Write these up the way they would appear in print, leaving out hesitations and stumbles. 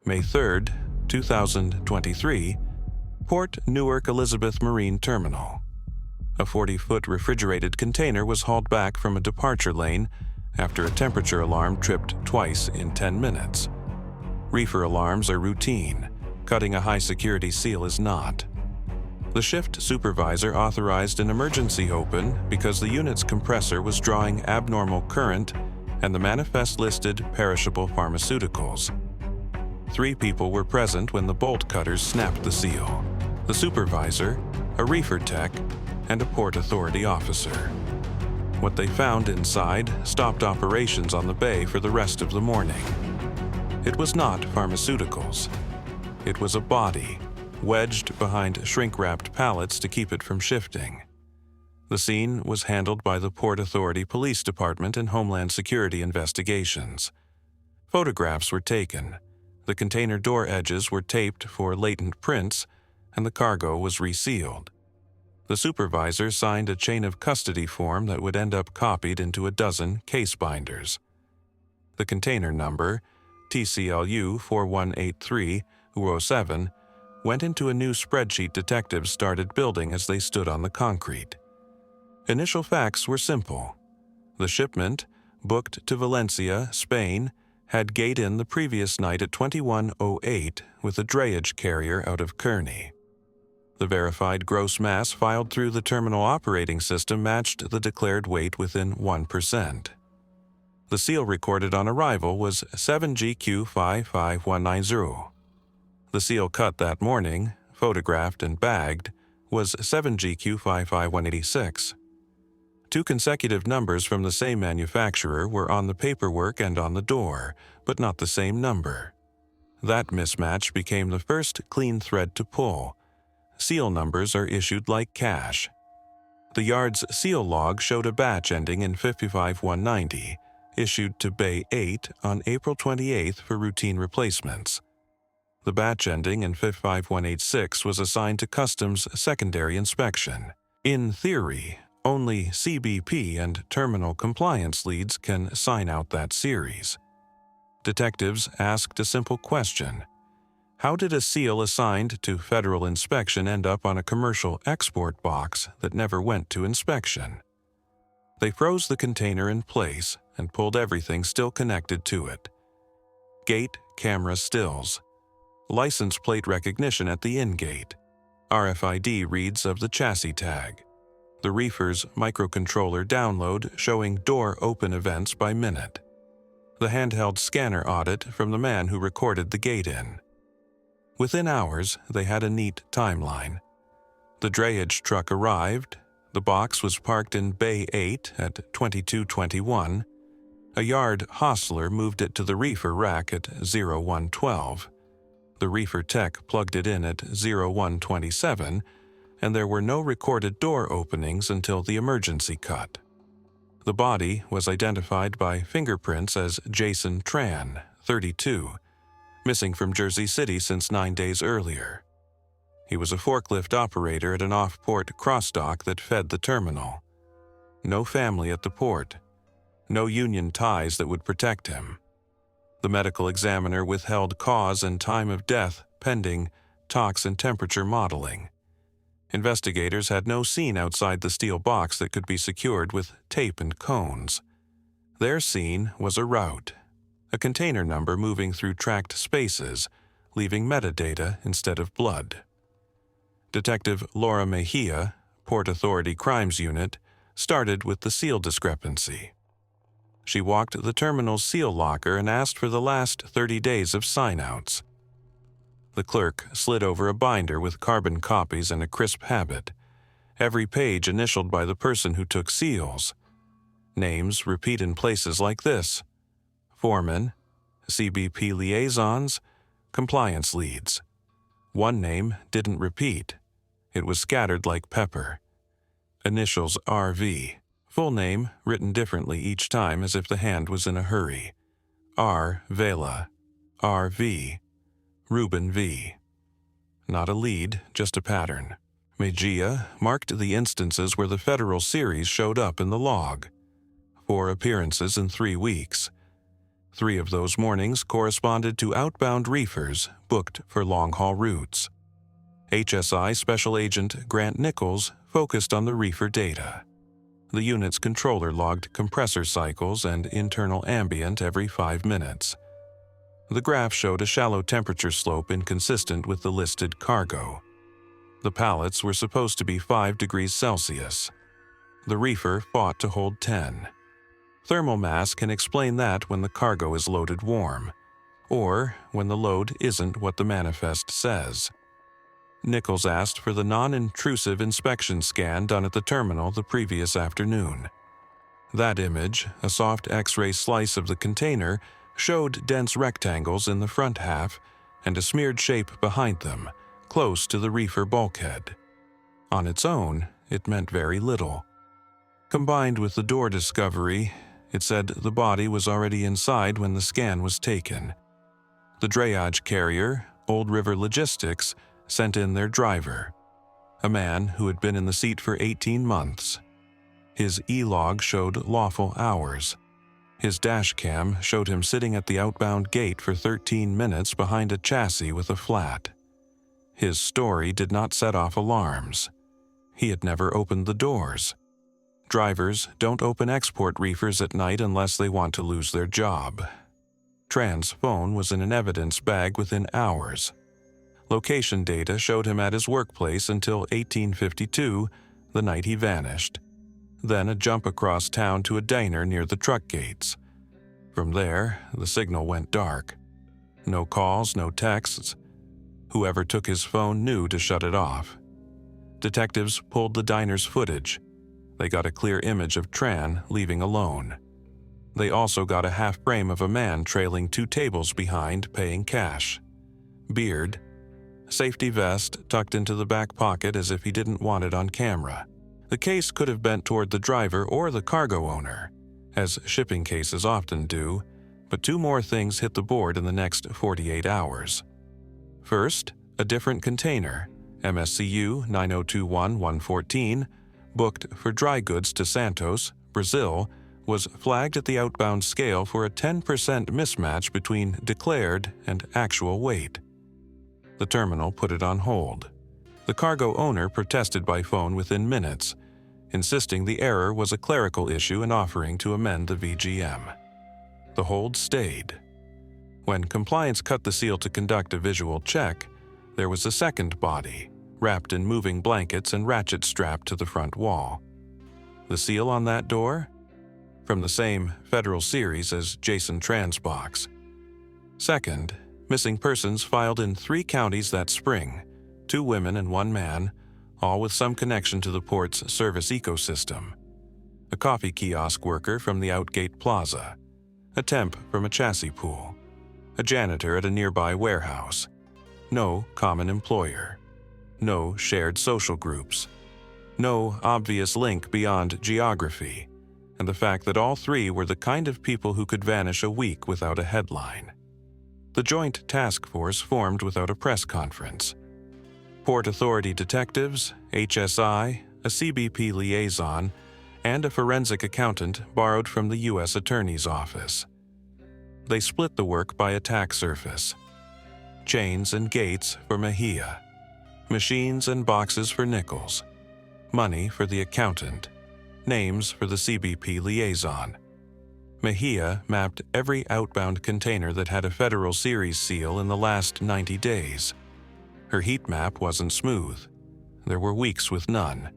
May 3, 2023, Port Newark Elizabeth Marine Terminal. A 40-foot refrigerated container was hauled back from a departure lane after a temperature alarm tripped twice in 10 minutes. Reefer alarms are routine. Cutting a high-security seal is not. The shift supervisor authorized an emergency open because the unit's compressor was drawing abnormal current and the manifest listed perishable pharmaceuticals. 3 people were present when the bolt cutters snapped the seal: the supervisor, a reefer tech, and a Port Authority officer. What they found inside stopped operations on the bay for the rest of the morning. It was not pharmaceuticals. It was a body, wedged behind shrink-wrapped pallets to keep it from shifting. The scene was handled by the Port Authority Police Department and Homeland Security investigations. Photographs were taken. The container door edges were taped for latent prints, and the cargo was resealed. The supervisor signed a chain of custody form that would end up copied into a dozen case binders. The container number, TCLU 4183-07, went into a new spreadsheet detectives started building as they stood on the concrete. Initial facts were simple. The shipment, booked to Valencia, Spain, had gate in the previous night at 21:08 with a drayage carrier out of Kearney. The verified gross mass filed through the terminal operating system matched the declared weight within 1%. The seal recorded on arrival was 7GQ55190. The seal cut that morning, photographed and bagged, was 7GQ55186. 2 consecutive numbers from the same manufacturer were on the paperwork and on the door, but not the same number. That mismatch became the first clean thread to pull. Seal numbers are issued like cash. The yard's seal log showed a batch ending in 55190, issued to Bay 8 on April 28 for routine replacements. The batch ending in 55186 was assigned to Customs secondary inspection. In theory, only CBP and terminal compliance leads can sign out that series. Detectives asked a simple question: how did a seal assigned to federal inspection end up on a commercial export box that never went to inspection? They froze the container in place and pulled everything still connected to it. Gate camera stills. License plate recognition at the in-gate. RFID reads of the chassis tag. The reefer's microcontroller download showing door open events by minute. The handheld scanner audit from the man who recorded the gate in. Within hours, they had a neat timeline. The drayage truck arrived. The box was parked in Bay 8 at 22:21. A yard hostler moved it to the reefer rack at 01:12. The reefer tech plugged it in at 01:27, and there were no recorded door openings until the emergency cut. The body was identified by fingerprints as Jason Tran, 32, missing from Jersey City since 9 days earlier. He was a forklift operator at an off-port cross-dock that fed the terminal. No family at the port. No union ties that would protect him. The medical examiner withheld cause and time of death pending tox and temperature modeling. Investigators had no scene outside the steel box that could be secured with tape and cones. Their scene was a route, a container number moving through tracked spaces, leaving metadata instead of blood. Detective Laura Mejia, Port Authority Crimes Unit, started with the seal discrepancy. She walked the terminal's seal locker and asked for the last 30 days of sign-outs. The clerk slid over a binder with carbon copies and a crisp habit, every page initialed by the person who took seals. Names repeat in places like this: foreman, CBP liaisons, compliance leads. One name didn't repeat. It was scattered like pepper. Initials RV. Full name written differently each time as if the hand was in a hurry. R. Vela. RV. Ruben V. Not a lead, just a pattern. Mejia marked the instances where the federal series showed up in the log. 4 appearances in 3 weeks. 3 of those mornings corresponded to outbound reefers booked for long-haul routes. HSI Special Agent Grant Nichols focused on the reefer data. The unit's controller logged compressor cycles and internal ambient every 5 minutes. The graph showed a shallow temperature slope inconsistent with the listed cargo. The pallets were supposed to be 5 degrees Celsius. The reefer fought to hold 10. Thermal mass can explain that when the cargo is loaded warm, or when the load isn't what the manifest says. Nichols asked for the non-intrusive inspection scan done at the terminal the previous afternoon. That image, a soft X-ray slice of the container, showed dense rectangles in the front half and a smeared shape behind them, close to the reefer bulkhead. On its own, it meant very little. Combined with the door discovery, it said the body was already inside when the scan was taken. The drayage carrier, Old River Logistics, sent in their driver, a man who had been in the seat for 18 months. His e-log showed lawful hours. His dash cam showed him sitting at the outbound gate for 13 minutes behind a chassis with a flat. His story did not set off alarms. He had never opened the doors. Drivers don't open export reefers at night unless they want to lose their job. Tran's phone was in an evidence bag within hours. Location data showed him at his workplace until 1852, the night he vanished. Then a jump across town to a diner near the truck gates. From there, the signal went dark. No calls, no texts. Whoever took his phone knew to shut it off. Detectives pulled the diner's footage. They got a clear image of Tran leaving alone. They also got a half frame of a man trailing 2 tables behind paying cash. Beard, safety vest tucked into the back pocket as if he didn't want it on camera. The case could have bent toward the driver or the cargo owner, as shipping cases often do, but 2 more things hit the board in the next 48 hours. First, a different container, MSCU 9021-114, booked for dry goods to Santos, Brazil, was flagged at the outbound scale for a 10% mismatch between declared and actual weight. The terminal put it on hold. The cargo owner protested by phone within minutes, insisting the error was a clerical issue and offering to amend the VGM. The hold stayed. When compliance cut the seal to conduct a visual check, there was a second body, wrapped in moving blankets and ratchet strapped to the front wall. The seal on that door? From the same federal series as Jason Tran's box. Second, missing persons filed in 3 counties that spring, 2 women and 1 man, all with some connection to the port's service ecosystem. A coffee kiosk worker from the Outgate Plaza, a temp from a chassis pool, a janitor at a nearby warehouse. No common employer. No shared social groups. No obvious link beyond geography, and the fact that all 3 were the kind of people who could vanish a week without a headline. The Joint Task Force formed without a press conference. Port Authority detectives, HSI, a CBP liaison, and a forensic accountant borrowed from the U.S. Attorney's Office. They split the work by attack surface. Chains and gates for Mejia. Machines and boxes for Nichols. Money for the accountant. Names for the CBP liaison. Mejia mapped every outbound container that had a Federal Series seal in the last 90 days. Her heat map wasn't smooth. There were weeks with none,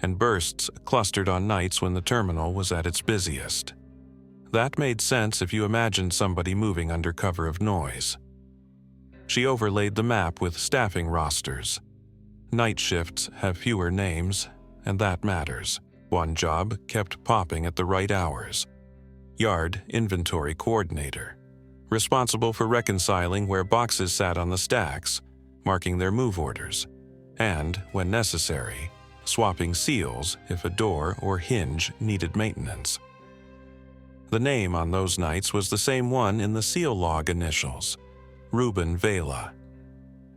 and bursts clustered on nights when the terminal was at its busiest. That made sense if you imagined somebody moving under cover of noise. She overlaid the map with staffing rosters. Night shifts have fewer names, and that matters. One job kept popping at the right hours. Yard Inventory Coordinator, responsible for reconciling where boxes sat on the stacks, marking their move orders, and, when necessary, swapping seals if a door or hinge needed maintenance. The name on those nights was the same one in the seal log initials, Ruben Vela.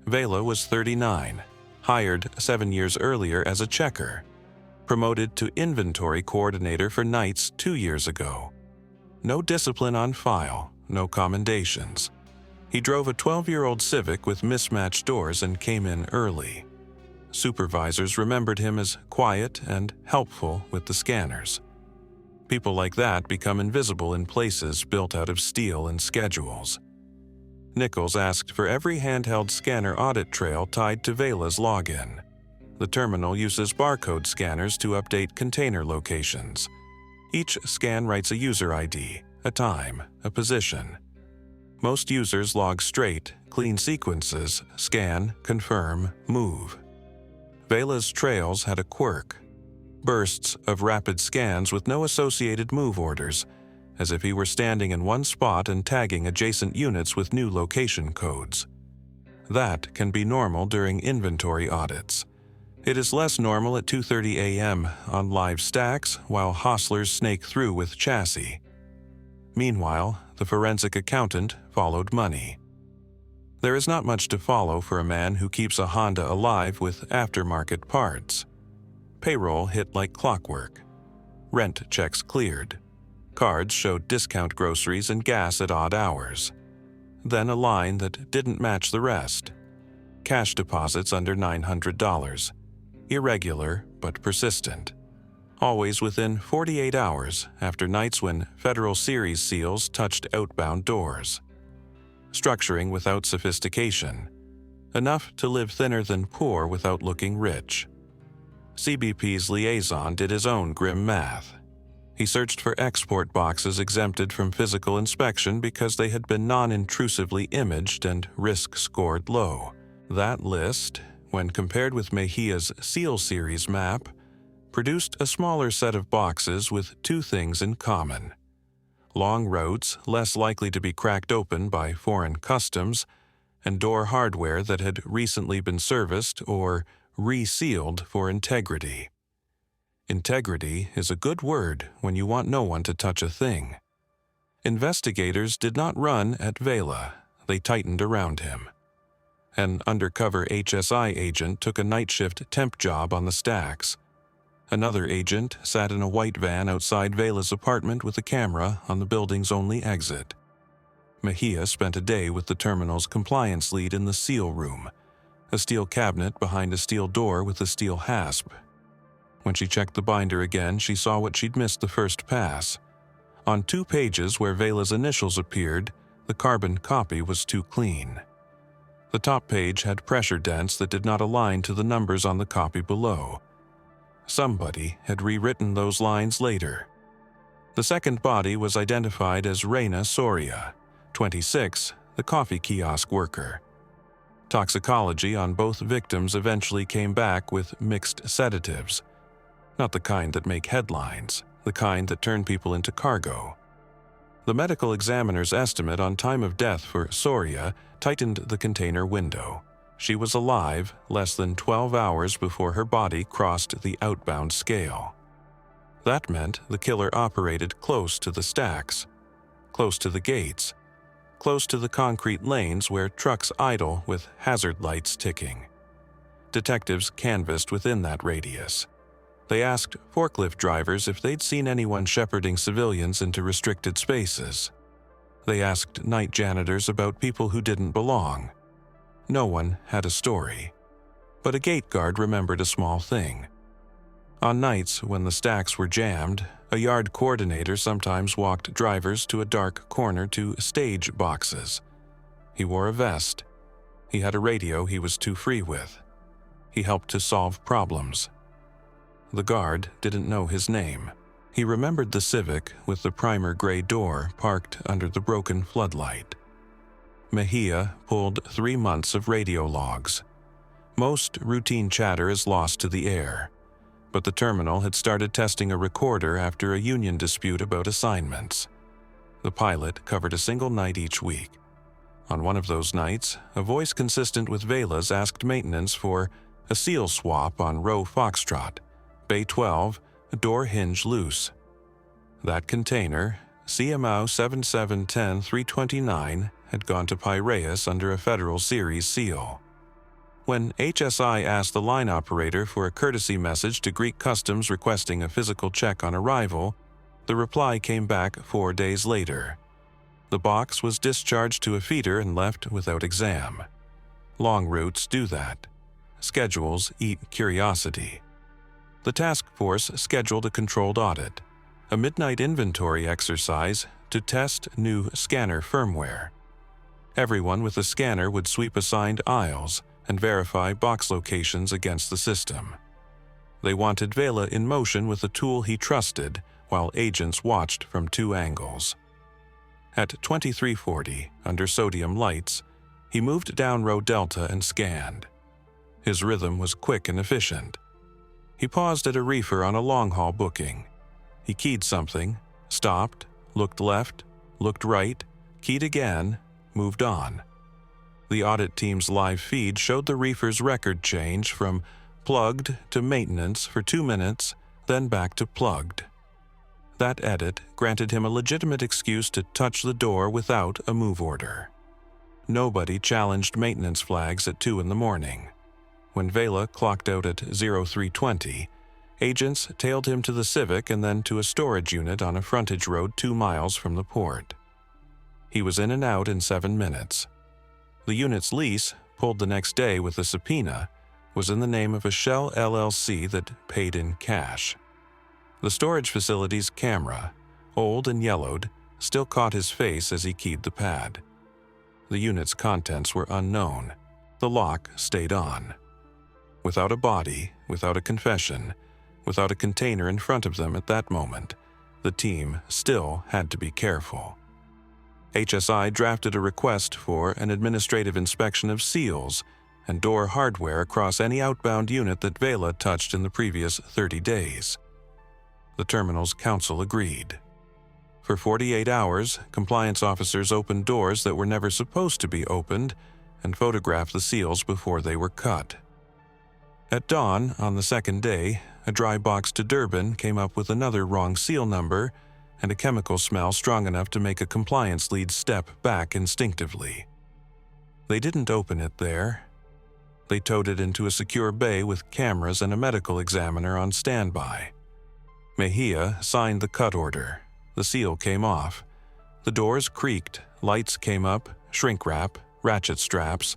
Vela was 39, hired 7 years earlier as a checker, promoted to inventory coordinator for nights 2 years ago. No discipline on file, no commendations. He drove a 12-year-old Civic with mismatched doors and came in early. Supervisors remembered him as quiet and helpful with the scanners. People like that become invisible in places built out of steel and schedules. Nichols asked for every handheld scanner audit trail tied to Vela's login. The terminal uses barcode scanners to update container locations. Each scan writes a user ID, a time, a position. Most users log straight, clean sequences, scan, confirm, move. Vela's trails had a quirk. Bursts of rapid scans with no associated move orders, as if he were standing in one spot and tagging adjacent units with new location codes. That can be normal during inventory audits. It is less normal at 2:30 a.m. on live stacks while hostlers snake through with chassis. Meanwhile, the forensic accountant followed money. There is not much to follow for a man who keeps a Honda alive with aftermarket parts. Payroll hit like clockwork. Rent checks cleared. Cards showed discount groceries and gas at odd hours. Then a line that didn't match the rest. Cash deposits under $900. Irregular but persistent. Always within 48 hours after nights when Federal Series seals touched outbound doors. Structuring without sophistication. Enough to live thinner than poor without looking rich. CBP's liaison did his own grim math. He searched for export boxes exempted from physical inspection because they had been non-intrusively imaged and risk scored low. That list, when compared with Mejia's Seal Series map, produced a smaller set of boxes with two things in common. Long roads less likely to be cracked open by foreign customs, and door hardware that had recently been serviced or resealed for integrity. Integrity is a good word when you want no one to touch a thing. Investigators did not run at Vela, they tightened around him. An undercover HSI agent took a night shift temp job on the stacks. Another agent sat in a white van outside Vela's apartment with a camera on the building's only exit. Mejia spent a day with the terminal's compliance lead in the seal room, a steel cabinet behind a steel door with a steel hasp. When she checked the binder again, she saw what she'd missed the first pass. On 2 pages where Vela's initials appeared, the carbon copy was too clean. The top page had pressure dents that did not align to the numbers on the copy below. Somebody had rewritten those lines later. The second body was identified as Reina Soria, 26, the coffee kiosk worker. Toxicology on both victims eventually came back with mixed sedatives. Not the kind that make headlines, the kind that turn people into cargo. The medical examiner's estimate on time of death for Soria tightened the container window. She was alive less than 12 hours before her body crossed the outbound scale. That meant the killer operated close to the stacks, close to the gates, close to the concrete lanes where trucks idle with hazard lights ticking. Detectives canvassed within that radius. They asked forklift drivers if they'd seen anyone shepherding civilians into restricted spaces. They asked night janitors about people who didn't belong. No one had a story. But a gate guard remembered a small thing. On nights when the stacks were jammed, a yard coordinator sometimes walked drivers to a dark corner to stage boxes. He wore a vest. He had a radio he was too free with. He helped to solve problems. The guard didn't know his name. He remembered the Civic with the primer gray door parked under the broken floodlight. Mejia pulled 3 months of radio logs. Most routine chatter is lost to the air, but the terminal had started testing a recorder after a union dispute about assignments. The pilot covered a single night each week. On one of those nights, a voice consistent with Vela's asked maintenance for a seal swap on row Foxtrot, Bay 12, door hinge loose. That container, CMO 7710-329, had gone to Piraeus under a Federal Series seal. When HSI asked the line operator for a courtesy message to Greek Customs requesting a physical check on arrival, the reply came back 4 days later. The box was discharged to a feeder and left without exam. Long routes do that. Schedules eat curiosity. The task force scheduled a controlled audit, a midnight inventory exercise to test new scanner firmware. Everyone with a scanner would sweep assigned aisles and verify box locations against the system. They wanted Vela in motion with a tool he trusted while agents watched from 2 angles. At 2340, under sodium lights, he moved down row Delta and scanned. His rhythm was quick and efficient. He paused at a reefer on a long-haul booking. He keyed something, stopped, looked left, looked right, keyed again, moved on. The audit team's live feed showed the reefer's record change from plugged to maintenance for 2 minutes, then back to plugged. That edit granted him a legitimate excuse to touch the door without a move order. Nobody challenged maintenance flags at 2 in the morning. When Vela clocked out at 0320, agents tailed him to the Civic and then to a storage unit on a frontage road 2 miles from the port. He was in and out in 7 minutes. The unit's lease, pulled the next day with a subpoena, was in the name of a Shell LLC that paid in cash. The storage facility's camera, old and yellowed, still caught his face as he keyed the pad. The unit's contents were unknown. The lock stayed on. Without a body, without a confession, without a container in front of them at that moment, the team still had to be careful. HSI drafted a request for an administrative inspection of seals and door hardware across any outbound unit that Vela touched in the previous 30 days. The terminal's counsel agreed. For 48 hours, compliance officers opened doors that were never supposed to be opened and photographed the seals before they were cut. At dawn, on the 2nd day, a dry box to Durban came up with another wrong seal number and a chemical smell strong enough to make a compliance lead step back instinctively. They didn't open it there. They towed it into a secure bay with cameras and a medical examiner on standby. Mejia signed the cut order. The seal came off. The doors creaked, lights came up, shrink wrap, ratchet straps,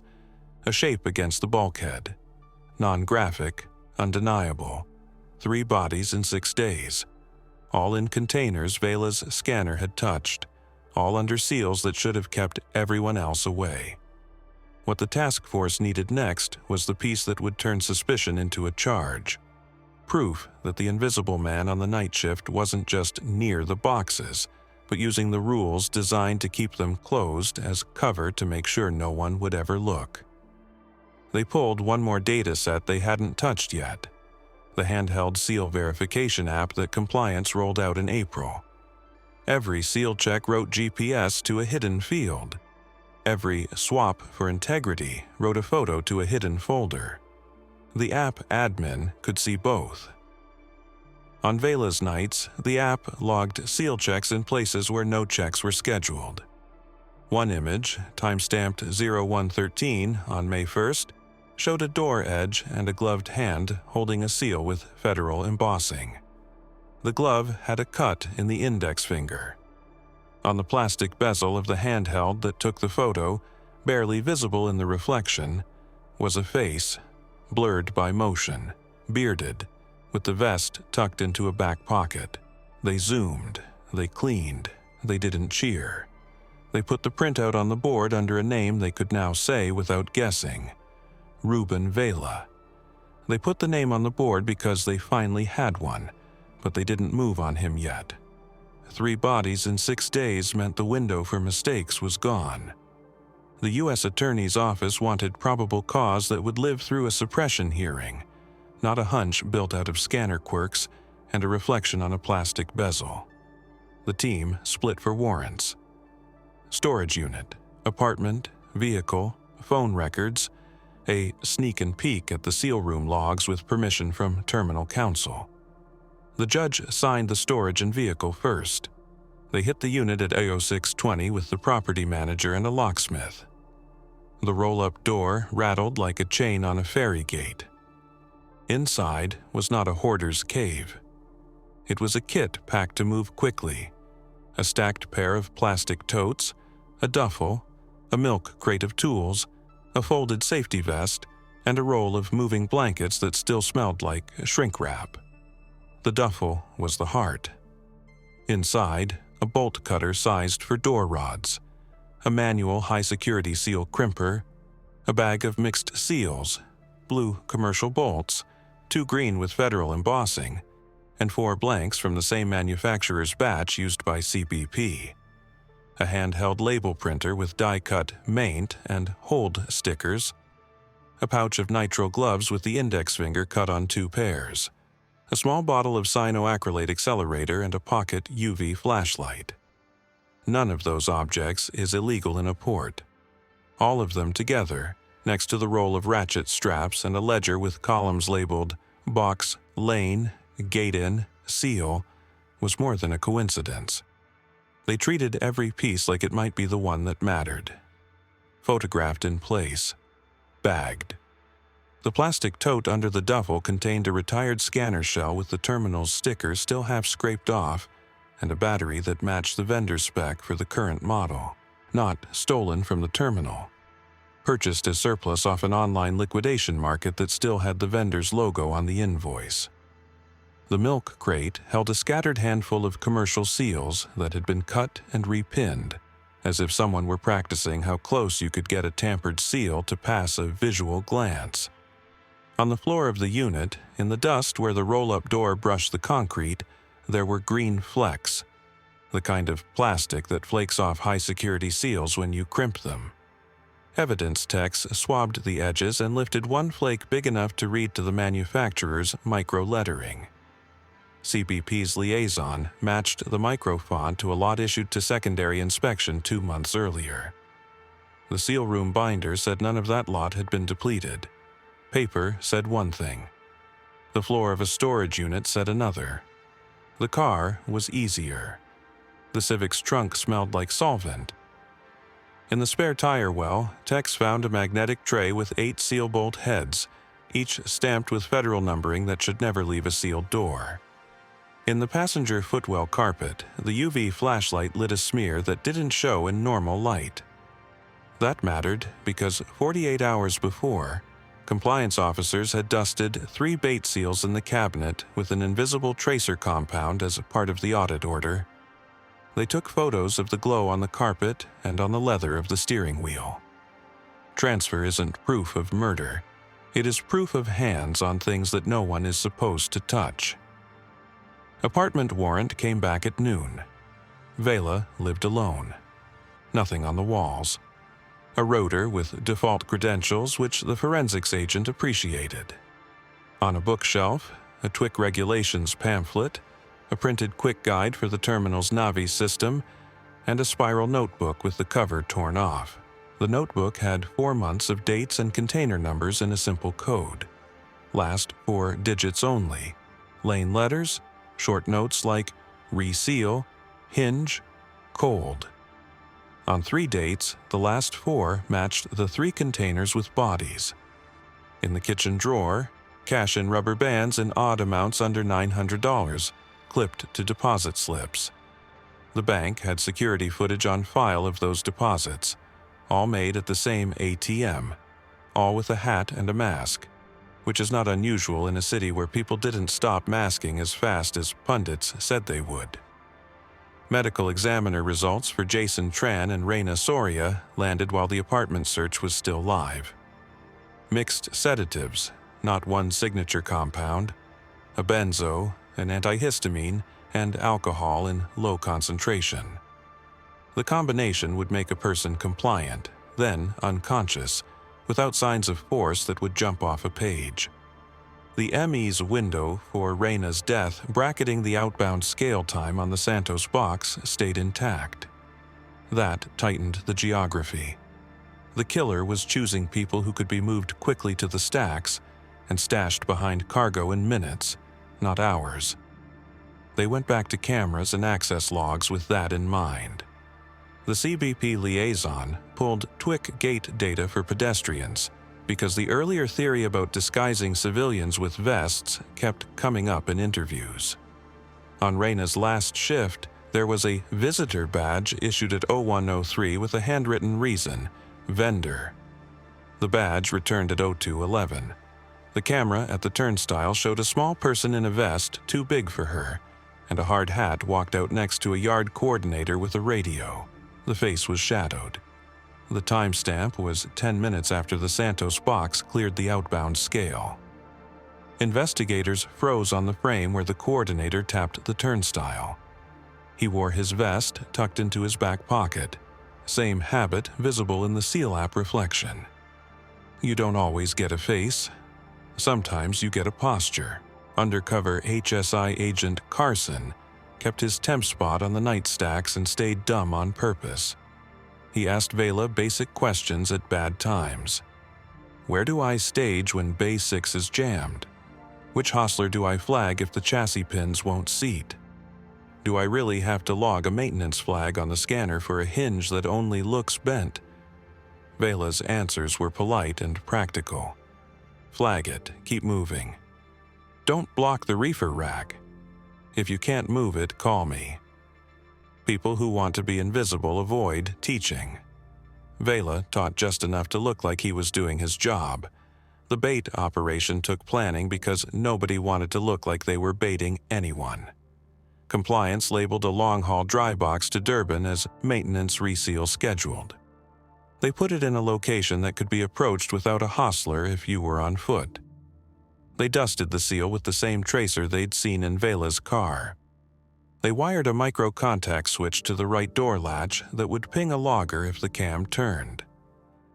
a shape against the bulkhead. Non-graphic, undeniable. 3 bodies in 6 days. All in containers Vela's scanner had touched, all under seals that should have kept everyone else away. What the task force needed next was the piece that would turn suspicion into a charge. Proof that the invisible man on the night shift wasn't just near the boxes, but using the rules designed to keep them closed as cover to make sure no one would ever look. They pulled one more data set they hadn't touched yet, the handheld seal verification app that compliance rolled out in April. Every seal check wrote GPS to a hidden field. Every swap for integrity wrote a photo to a hidden folder. The app admin could see both. On Vela's nights, the app logged seal checks in places where no checks were scheduled. One image, timestamped 0113 on May 1st, showed a door edge and a gloved hand holding a seal with federal embossing. The glove had a cut in the index finger. On the plastic bezel of the handheld that took the photo, barely visible in the reflection, was a face, blurred by motion, bearded, with the vest tucked into a back pocket. They zoomed, they cleaned, they didn't cheer. They put the printout on the board under a name they could now say without guessing. Ruben Vela. They put the name on the board because they finally had one, but they didn't move on him yet. 3 bodies in 6 days meant the window for mistakes was gone. The U.S. Attorney's Office wanted probable cause that would live through a suppression hearing, not a hunch built out of scanner quirks and a reflection on a plastic bezel. The team split for warrants. Storage unit, apartment, vehicle, phone records, a sneak and peek at the seal room logs with permission from terminal counsel. The judge signed the storage and vehicle first. They hit the unit at AO620 with the property manager and a locksmith. The roll-up door rattled like a chain on a ferry gate. Inside was not a hoarder's cave. It was a kit packed to move quickly. A stacked pair of plastic totes, a duffel, a milk crate of tools, a folded safety vest, and a roll of moving blankets that still smelled like shrink wrap. The duffel was the heart. Inside, a bolt cutter sized for door rods, a manual high-security seal crimper, a bag of mixed seals, blue commercial bolts, 2 green with federal embossing, and 4 blanks from the same manufacturer's batch used by CBP, a handheld label printer with die-cut maint and hold stickers, a pouch of nitrile gloves with the index finger cut on 2 pairs, a small bottle of cyanoacrylate accelerator, and a pocket UV flashlight. None of those objects is illegal in a port. All of them together, next to the roll of ratchet straps and a ledger with columns labeled Box, Lane, Gate In, Seal, was more than a coincidence. They treated every piece like it might be the one that mattered. Photographed in place. Bagged. The plastic tote under the duffel contained a retired scanner shell with the terminal's sticker still half scraped off and a battery that matched the vendor's spec for the current model, not stolen from the terminal. Purchased as surplus off an online liquidation market that still had the vendor's logo on the invoice. The milk crate held a scattered handful of commercial seals that had been cut and repinned, as if someone were practicing how close you could get a tampered seal to pass a visual glance. On the floor of the unit, in the dust where the roll-up door brushed the concrete, there were green flecks, the kind of plastic that flakes off high-security seals when you crimp them. Evidence techs swabbed the edges and lifted 1 flake big enough to read to the manufacturer's micro-lettering. CBP's liaison matched the micro-font to a lot issued to secondary inspection 2 months earlier. The seal room binder said none of that lot had been depleted. Paper said one thing. The floor of a storage unit said another. The car was easier. The Civic's trunk smelled like solvent. In the spare tire well, techs found a magnetic tray with 8 seal bolt heads, each stamped with federal numbering that should never leave a sealed door. In the passenger footwell carpet, the UV flashlight lit a smear that didn't show in normal light. That mattered because 48 hours before, compliance officers had dusted 3 bait seals in the cabinet with an invisible tracer compound as a part of the audit order. They took photos of the glow on the carpet and on the leather of the steering wheel. Transfer isn't proof of murder. It is proof of hands on things that no one is supposed to touch. Apartment warrant came back at noon. Vela lived alone. Nothing on the walls. A rotor with default credentials which the forensics agent appreciated. On a bookshelf, a TWIC regulations pamphlet, a printed quick guide for the terminal's Navi system, and a spiral notebook with the cover torn off. The notebook had 4 months of dates and container numbers in a simple code. Last 4 digits only. Lane letters, short notes like reseal, hinge, cold. On 3 dates, the last 4 matched the 3 containers with bodies. In the kitchen drawer, cash in rubber bands in odd amounts under $900, clipped to deposit slips. The bank had security footage on file of those deposits, all made at the same ATM, all with a hat and a mask, which is not unusual in a city where people didn't stop masking as fast as pundits said they would. Medical examiner results for Jason Tran and Reina Soria landed while the apartment search was still live. Mixed sedatives, not one signature compound, a benzo, an antihistamine, and alcohol in low concentration. The combination would make a person compliant, then unconscious, without signs of force that would jump off a page. The ME's window for Reina's death bracketing the outbound scale time on the Santos box stayed intact. That tightened the geography. The killer was choosing people who could be moved quickly to the stacks and stashed behind cargo in minutes, not hours. They went back to cameras and access logs with that in mind. The CBP liaison pulled TWIC gate data for pedestrians because the earlier theory about disguising civilians with vests kept coming up in interviews. On Reina's last shift, There was a visitor badge issued at 0103 with a handwritten reason, vendor. The badge returned at 0211. The camera at the turnstile showed a small person in a vest too big for her, and a hard hat walked out next to a yard coordinator with a radio. The face was shadowed. The timestamp was 10 minutes after the Santos box cleared the outbound scale. Investigators froze on the frame where the coordinator tapped the turnstile. He wore his vest tucked into his back pocket, same habit visible in the seal app reflection. You don't always get a face. Sometimes you get a posture. Undercover HSI agent Carson kept his temp spot on the nightstacks and stayed dumb on purpose. He asked Vela basic questions at bad times. Where do I stage when Bay 6 is jammed? Which hostler do I flag if the chassis pins won't seat? Do I really have to log a maintenance flag on the scanner for a hinge that only looks bent? Vela's answers were polite and practical. Flag it, keep moving. Don't block the reefer rack. If you can't move it, call me. People who want to be invisible avoid teaching. Vela taught just enough to look like he was doing his job. The bait operation took planning because nobody wanted to look like they were baiting anyone. Compliance labeled a long-haul dry box to Durban as maintenance reseal scheduled. They put it in a location that could be approached without a hostler if you were on foot. They dusted the seal with the same tracer they'd seen in Vela's car. They wired a micro-contact switch to the right door latch that would ping a logger if the cam turned.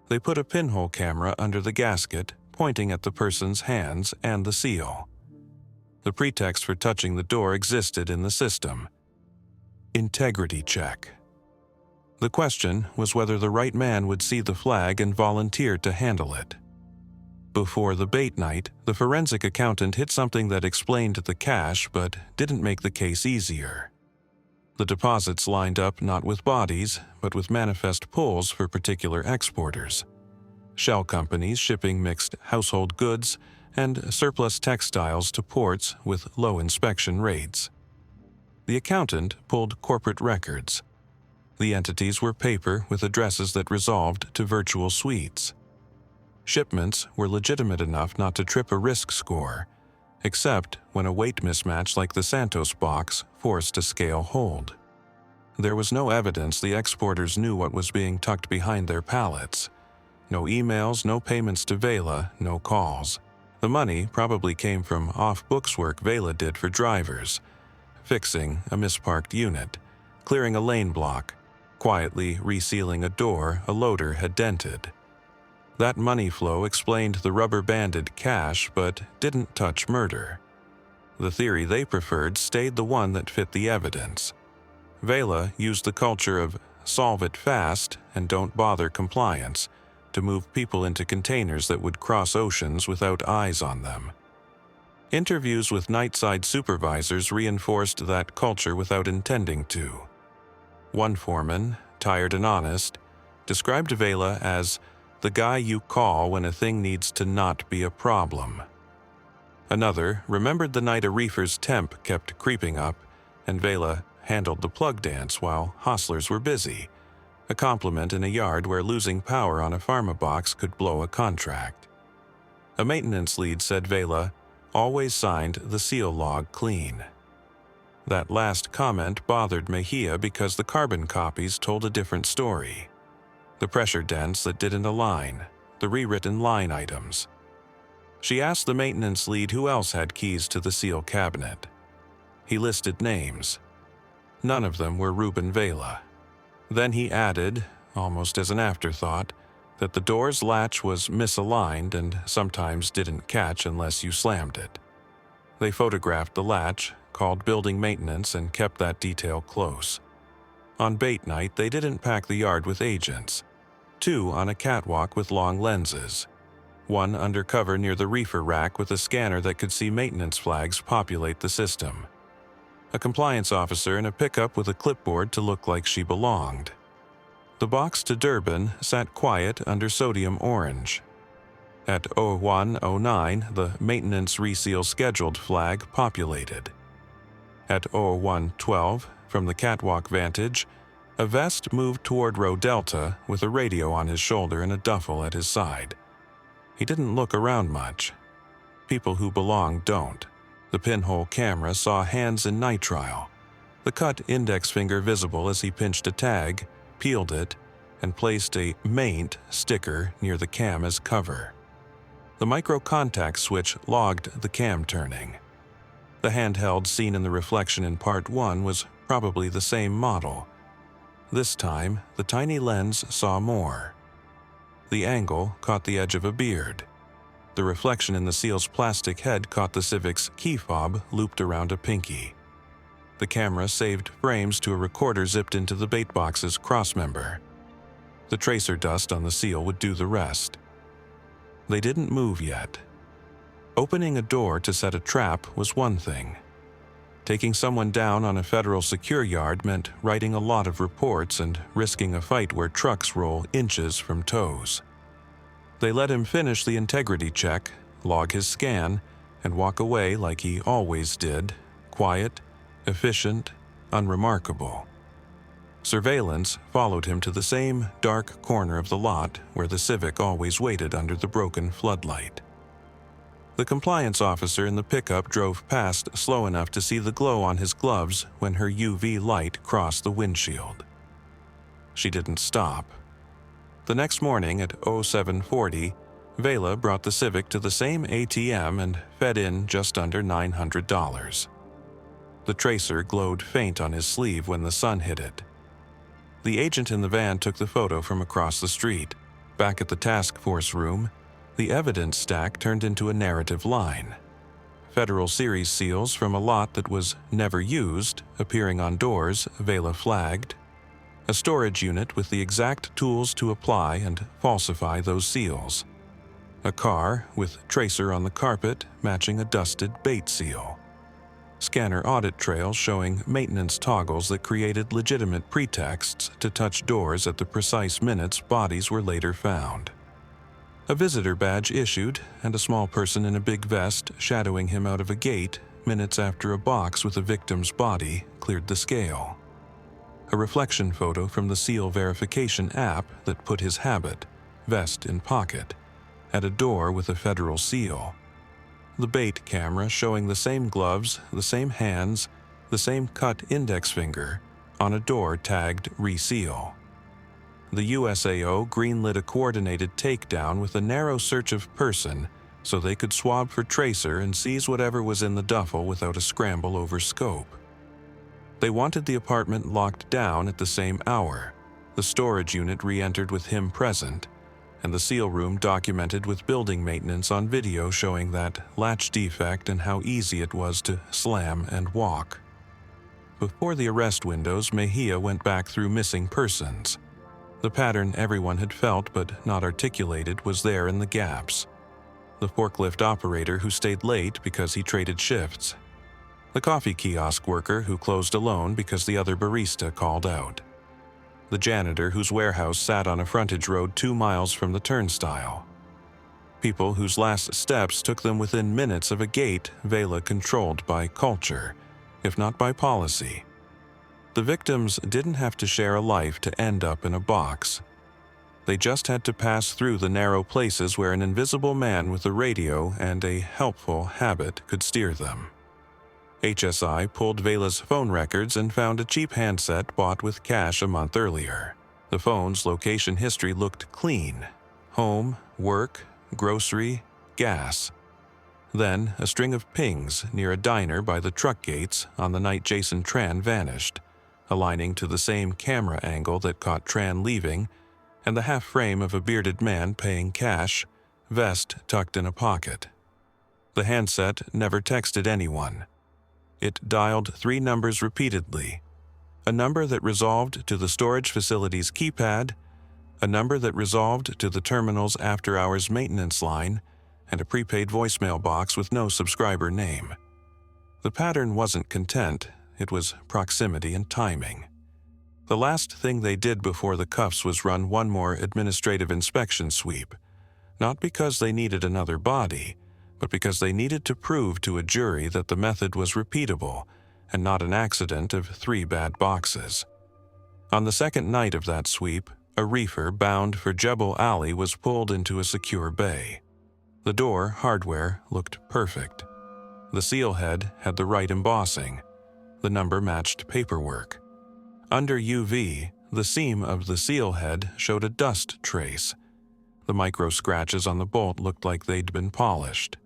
They put a pinhole camera under the gasket, pointing at the person's hands and the seal. The pretext for touching the door existed in the system. Integrity check. The question was whether the right man would see the flag and volunteer to handle it. Before the bait night, the forensic accountant hit something that explained the cash but didn't make the case easier. The deposits lined up not with bodies, but with manifest pulls for particular exporters. Shell companies shipping mixed household goods and surplus textiles to ports with low inspection rates. The accountant pulled corporate records. The entities were paper with addresses that resolved to virtual suites. Shipments were legitimate enough not to trip a risk score, except when a weight mismatch like the Santos box forced a scale hold. There was no evidence the exporters knew what was being tucked behind their pallets. No emails, no payments to Vela, no calls. The money probably came from off-books work Vela did for drivers, fixing a misparked unit, clearing a lane block, quietly resealing a door a loader had dented. That money flow explained the rubber-banded cash but didn't touch murder. The theory they preferred stayed the one that fit the evidence. Vela used the culture of solve it fast and don't bother compliance to move people into containers that would cross oceans without eyes on them. Interviews with nightside supervisors reinforced that culture without intending to. One foreman, tired and honest, described Vela as the guy you call when a thing needs to not be a problem. Another remembered the night a reefer's temp kept creeping up, and Vela handled the plug dance while hostlers were busy, a compliment in a yard where losing power on a pharma box could blow a contract. A maintenance lead said Vela always signed the seal log clean. That last comment bothered Mejia because the carbon copies told a different story. The pressure dents that didn't align, the rewritten line items. She asked the maintenance lead who else had keys to the seal cabinet. He listed names. None of them were Ruben Vela. Then he added, almost as an afterthought, that the door's latch was misaligned and sometimes didn't catch unless you slammed it. They photographed the latch, called building maintenance, and kept that detail close. On bait night, they didn't pack the yard with agents. 2 on a catwalk with long lenses. 1 undercover near the reefer rack with a scanner that could see maintenance flags populate the system. A compliance officer in a pickup with a clipboard to look like she belonged. The box to Durban sat quiet under sodium orange. At 0109, the maintenance reseal scheduled flag populated. At 0112, From the catwalk vantage, a vest moved toward row Delta with a radio on his shoulder and a duffel at his side. He didn't look around much. People who belong don't. The pinhole camera saw hands in nitrile, the cut index finger visible as he pinched a tag, peeled it, and placed a "maint" sticker near the cam as cover. The micro contact switch logged the cam turning. The handheld seen in the reflection in Part 1 was probably the same model. This time, the tiny lens saw more. The angle caught the edge of a beard. The reflection in the SEAL's plastic head caught the Civic's key fob looped around a pinky. The camera saved frames to a recorder zipped into the bait box's crossmember. The tracer dust on the SEAL would do the rest. They didn't move yet. Opening a door to set a trap was one thing. Taking someone down on a federal secure yard meant writing a lot of reports and risking a fight where trucks roll inches from toes. They let him finish the integrity check, log his scan, and walk away like he always did, quiet, efficient, unremarkable. Surveillance followed him to the same dark corner of the lot where the Civic always waited under the broken floodlight. The compliance officer in the pickup drove past slow enough to see the glow on his gloves when her UV light crossed the windshield. She didn't stop. The next morning at 0740, Vela brought the Civic to the same ATM and fed in just under $900. The tracer glowed faint on his sleeve when the sun hit it. The agent in the van took the photo from across the street. Back at the task force room, the evidence stack turned into a narrative line. Federal Series seals from a lot that was never used, appearing on doors, Vela flagged. A storage unit with the exact tools to apply and falsify those seals. A car with tracer on the carpet matching a dusted bait seal. Scanner audit trails showing maintenance toggles that created legitimate pretexts to touch doors at the precise minutes bodies were later found. A visitor badge issued, and a small person in a big vest shadowing him out of a gate minutes after a box with a victim's body cleared the scale. A reflection photo from the SEAL verification app that put his habit, vest in pocket, at a door with a federal seal. The bait camera showing the same gloves, the same hands, the same cut index finger, on a door tagged "Reseal." The USAO greenlit a coordinated takedown with a narrow search of person so they could swab for tracer and seize whatever was in the duffel without a scramble over scope. They wanted the apartment locked down at the same hour, the storage unit re-entered with him present, and the SEAL room documented with building maintenance on video showing that latch defect and how easy it was to slam and walk. Before the arrest windows, Mejia went back through missing persons. The pattern everyone had felt but not articulated was there in the gaps. The forklift operator who stayed late because he traded shifts. The coffee kiosk worker who closed alone because the other barista called out. The janitor whose warehouse sat on a frontage road 2 miles from the turnstile. People whose last steps took them within minutes of a gate Vela controlled by culture, if not by policy. The victims didn't have to share a life to end up in a box. They just had to pass through the narrow places where an invisible man with a radio and a helpful habit could steer them. HSI pulled Vela's phone records and found a cheap handset bought with cash a month earlier. The phone's location history looked clean. Home, work, grocery, gas. Then a string of pings near a diner by the truck gates on the night Jason Tran vanished, aligning to the same camera angle that caught Tran leaving, and the half frame of a bearded man paying cash, vest tucked in a pocket. The handset never texted anyone. It dialed 3 numbers repeatedly. A number that resolved to the storage facility's keypad, a number that resolved to the terminal's after-hours maintenance line, and a prepaid voicemail box with no subscriber name. The pattern wasn't content, it was proximity and timing. The last thing they did before the cuffs was run one more administrative inspection sweep, not because they needed another body, but because they needed to prove to a jury that the method was repeatable and not an accident of 3 bad boxes. On the second night of that sweep, a reefer bound for Jebel Ali was pulled into a secure bay. The door hardware looked perfect. The seal head had the right embossing. The number matched paperwork. Under UV, the seam of the seal head showed a dust trace. The micro scratches on the bolt looked like they'd been polished.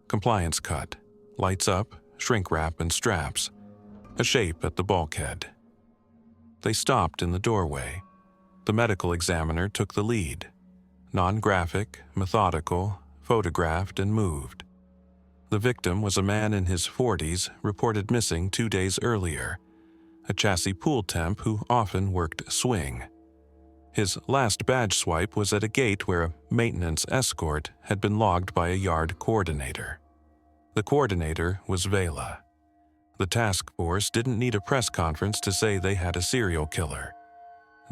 Compliance cut, lights up, shrink wrap and straps, a shape at the bulkhead. They stopped in the doorway. The medical examiner took the lead. Non-graphic, methodical, photographed and moved. The victim was a man in his 40s, reported missing 2 days earlier, a chassis pool temp who often worked swing. His last badge swipe was at a gate where a maintenance escort had been logged by a yard coordinator. The coordinator was Vela. The task force didn't need a press conference to say they had a serial killer.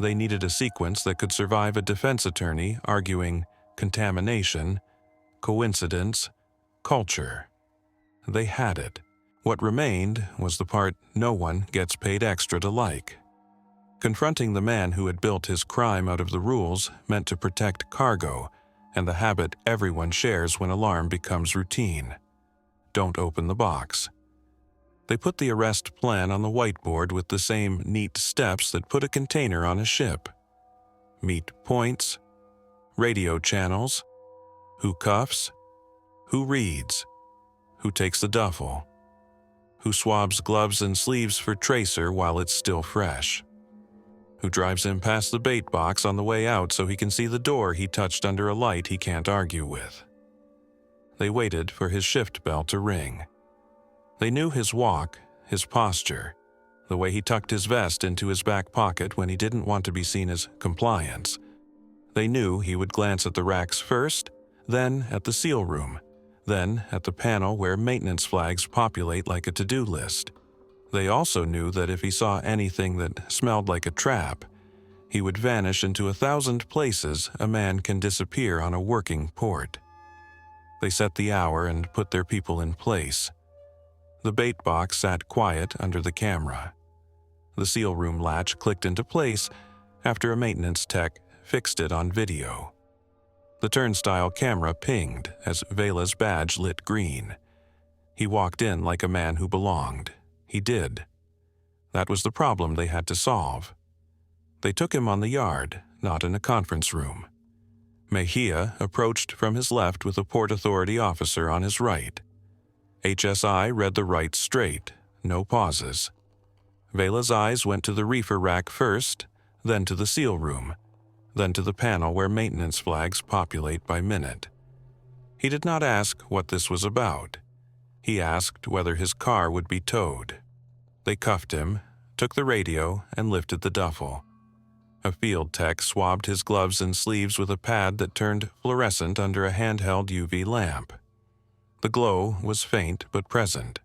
They needed a sequence that could survive a defense attorney arguing contamination, coincidence, culture. They had it. What remained was the part no one gets paid extra to like. Confronting the man who had built his crime out of the rules meant to protect cargo and the habit everyone shares when alarm becomes routine. Don't open the box. They put the arrest plan on the whiteboard with the same neat steps that put a container on a ship. Meet points, radio channels, who cuffs, who reads, who takes the duffel, who swabs gloves and sleeves for tracer while it's still fresh, who drives him past the bait box on the way out so he can see the door he touched under a light he can't argue with. They waited for his shift bell to ring. They knew his walk, his posture, the way he tucked his vest into his back pocket when he didn't want to be seen as compliance. They knew he would glance at the racks first, then at the seal room, then at the panel where maintenance flags populate like a to-do list. They also knew that if he saw anything that smelled like a trap, he would vanish into 1,000 places a man can disappear on a working port. They set the hour and put their people in place. The bait box sat quiet under the camera. The seal room latch clicked into place after a maintenance tech fixed it on video. The turnstile camera pinged as Vela's badge lit green. He walked in like a man who belonged. He did. That was the problem they had to solve. They took him on the yard, not in a conference room. Mejia approached from his left with a Port Authority officer on his right. HSI read the right straight, no pauses. Vela's eyes went to the reefer rack first, then to the seal room, then to the panel where maintenance flags populate by minute. He did not ask what this was about. He asked whether his car would be towed. They cuffed him, took the radio, and lifted the duffel. A field tech swabbed his gloves and sleeves with a pad that turned fluorescent under a handheld UV lamp. The glow was faint but present.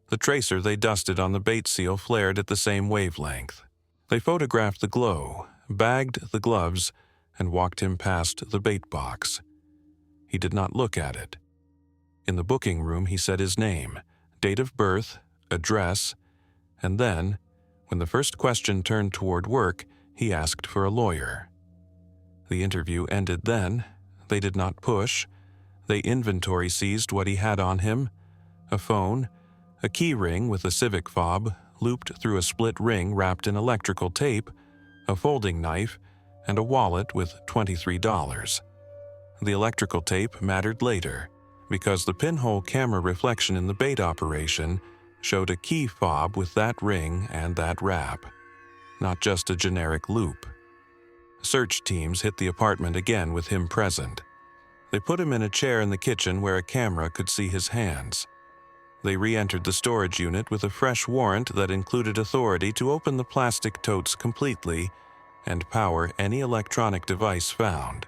The tracer they dusted on the bait seal flared at the same wavelength. They photographed the glow, bagged the gloves, and walked him past the bait box. He did not look at it. In the booking room he said his name, date of birth, address, and then, when the first question turned toward work, he asked for a lawyer. The interview ended then. They did not push. They inventory seized what he had on him: a phone, a key ring with a civic fob looped through a split ring wrapped in electrical tape, a folding knife, and a wallet with $23. The electrical tape mattered later, because the pinhole camera reflection in the bait operation showed a key fob with that ring and that wrap, not just a generic loop. Search teams hit the apartment again with him present. They put him in a chair in the kitchen where a camera could see his hands. They re-entered the storage unit with a fresh warrant that included authority to open the plastic totes completely and power any electronic device found.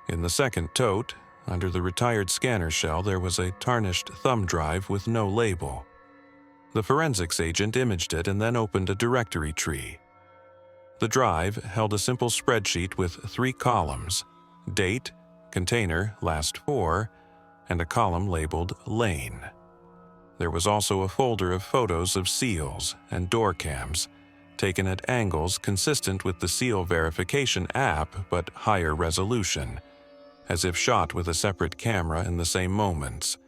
In the second tote, under the retired scanner shell, there was a tarnished thumb drive with no label. The forensics agent imaged it and then opened a directory tree. The drive held a simple spreadsheet with 3 columns: date, container, last 4, and a column labeled lane. There was also a folder of photos of seals and door cams, taken at angles consistent with the seal verification app but higher resolution, as if shot with a separate camera in the same moments.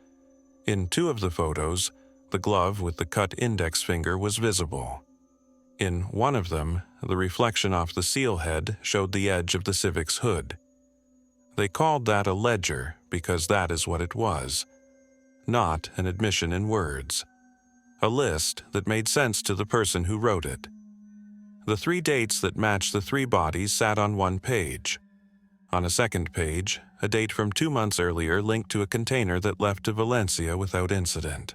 In 2 of the photos, the glove with the cut index finger was visible. In one of them, the reflection off the seal head showed the edge of the Civic's hood. They called that a ledger because that is what it was, not an admission in words. A list that made sense to the person who wrote it. The 3 dates that matched the 3 bodies sat on one page. On a second page, a date from 2 months earlier linked to a container that left to Valencia without incident.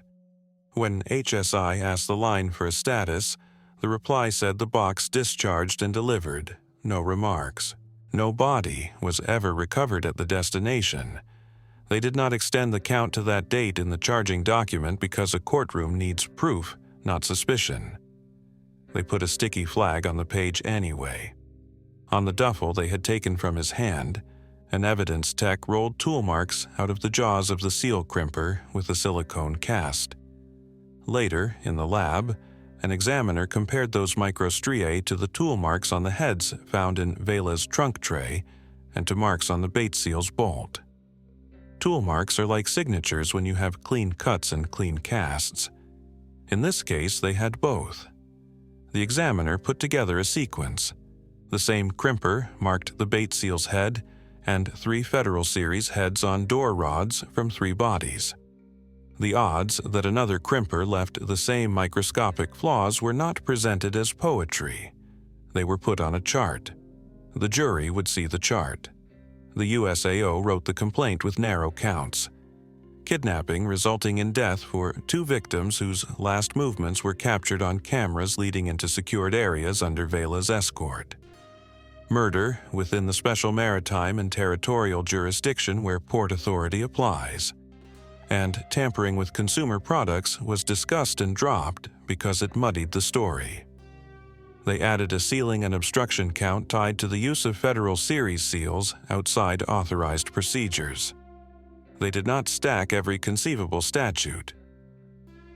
When HSI asked the line for a status, the reply said the box discharged and delivered, no remarks. No body was ever recovered at the destination. They did not extend the count to that date in the charging document because a courtroom needs proof, not suspicion. They put a sticky flag on the page anyway. On the duffel they had taken from his hand, an evidence tech rolled tool marks out of the jaws of the seal crimper with a silicone cast. Later, in the lab, an examiner compared those microstriae to the tool marks on the heads found in Vela's trunk tray and to marks on the bait seal's bolt. Tool marks are like signatures when you have clean cuts and clean casts. In this case, they had both. The examiner put together a sequence. The same crimper marked the bait seal's head and 3 Federal Series heads on door rods from 3 bodies. The odds that another crimper left the same microscopic flaws were not presented as poetry. They were put on a chart. The jury would see the chart. The USAO wrote the complaint with narrow counts. Kidnapping resulting in death for 2 victims whose last movements were captured on cameras leading into secured areas under Vela's escort. Murder within the special maritime and territorial jurisdiction where Port Authority applies. And tampering with consumer products was discussed and dropped because it muddied the story. They added a sealing and obstruction count tied to the use of Federal Series seals outside authorized procedures. They did not stack every conceivable statute.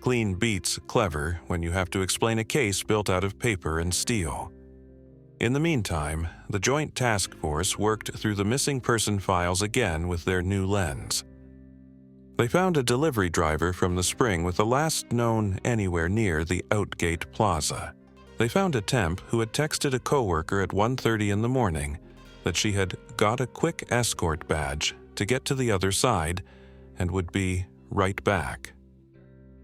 Clean beats clever when you have to explain a case built out of paper and steel. In the meantime, the Joint Task Force worked through the missing person files again with their new lens. They found a delivery driver from the spring with the last known anywhere near the Outgate Plaza. They found a temp who had texted a coworker at 1:30 in the morning that she had got a quick escort badge to get to the other side and would be right back.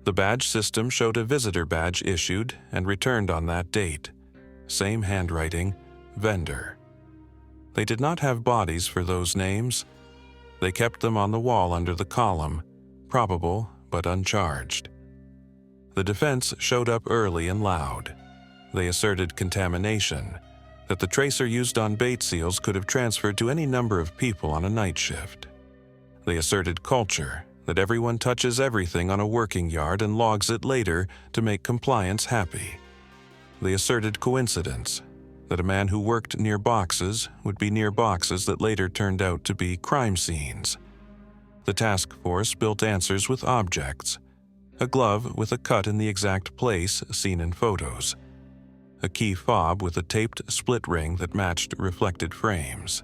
The badge system showed a visitor badge issued and returned on that date. Same handwriting, vendor. They did not have bodies for those names. They kept them on the wall under the column, probable but uncharged. The defense showed up early and loud. They asserted contamination, that the tracer used on bait seals could have transferred to any number of people on a night shift. They asserted culture, that everyone touches everything on a working yard and logs it later to make compliance happy. They asserted coincidence, that a man who worked near boxes would be near boxes that later turned out to be crime scenes. The task force built answers with objects. A glove with a cut in the exact place seen in photos. A key fob with a taped split ring that matched reflected frames.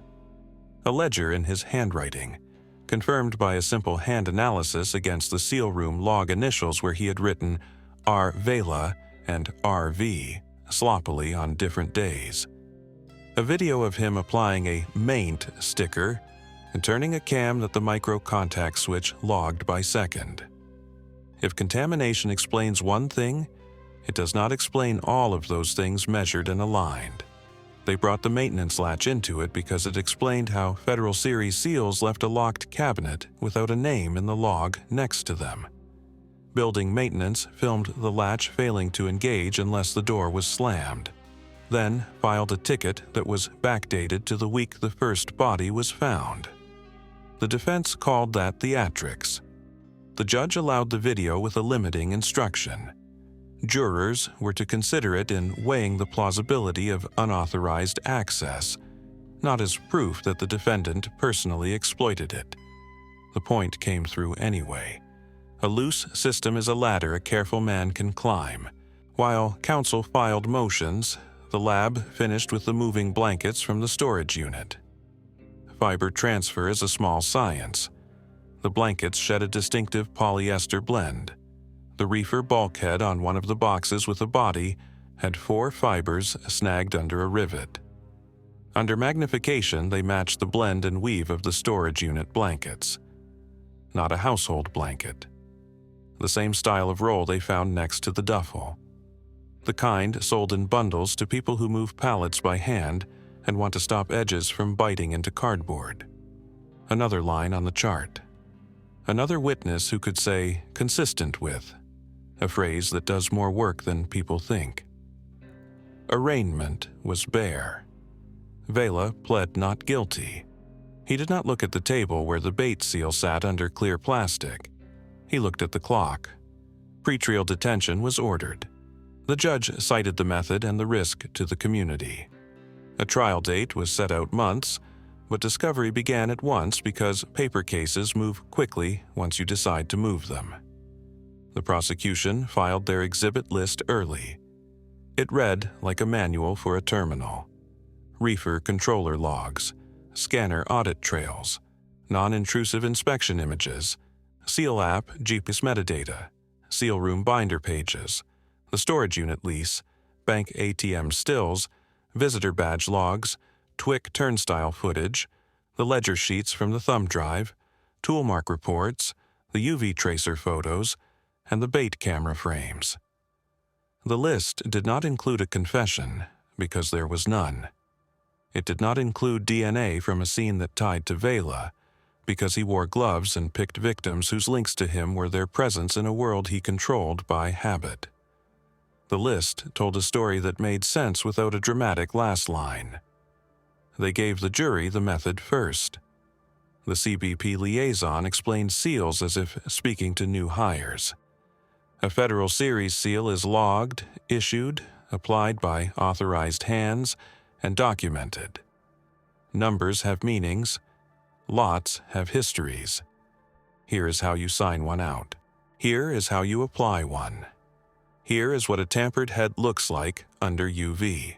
A ledger in his handwriting, confirmed by a simple hand analysis against the seal room log initials where he had written R. Vela and RV sloppily on different days. A video of him applying a maint sticker and turning a cam that the micro contact switch logged by second. If contamination explains one thing, it does not explain all of those things measured and aligned. They brought the maintenance latch into it because it explained how Federal Series seals left a locked cabinet without a name in the log next to them. Building maintenance filmed the latch failing to engage unless the door was slammed, then filed a ticket that was backdated to the week the first body was found. The defense called that theatrics. The judge allowed the video with a limiting instruction. Jurors were to consider it in weighing the plausibility of unauthorized access, not as proof that the defendant personally exploited it. The point came through anyway. A loose system is a ladder a careful man can climb. While counsel filed motions, the lab finished with the moving blankets from the storage unit. Fiber transfer is a small science. The blankets shed a distinctive polyester blend. The reefer bulkhead on one of the boxes with a body had 4 fibers snagged under a rivet. Under magnification, they matched the blend and weave of the storage unit blankets. Not a household blanket. The same style of roll they found next to the duffel. The kind sold in bundles to people who move pallets by hand and want to stop edges from biting into cardboard. Another line on the chart. Another witness who could say, consistent with, a phrase that does more work than people think. Arraignment was bare. Vela pled not guilty. He did not look at the table where the bait seal sat under clear plastic. He looked at the clock. Pretrial detention was ordered. The judge cited the method and the risk to the community. A trial date was set out months, but discovery began at once because paper cases move quickly once you decide to move them. The prosecution filed their exhibit list early. It read like a manual for a terminal. Reefer controller logs, scanner audit trails, non-intrusive inspection images, seal app GPS metadata, seal room binder pages, the storage unit lease, bank ATM stills, visitor badge logs, TWIC turnstile footage, the ledger sheets from the thumb drive, toolmark reports, the UV tracer photos, and the bait camera frames. The list did not include a confession because there was none. It did not include DNA from a scene that tied to Vela because he wore gloves and picked victims whose links to him were their presence in a world he controlled by habit. The list told a story that made sense without a dramatic last line. They gave the jury the method first. The CBP liaison explained seals as if speaking to new hires. A federal series seal is logged, issued, applied by authorized hands, and documented. Numbers have meanings. Lots have histories. Here is how you sign one out. Here is how you apply one. Here is what a tampered head looks like under UV.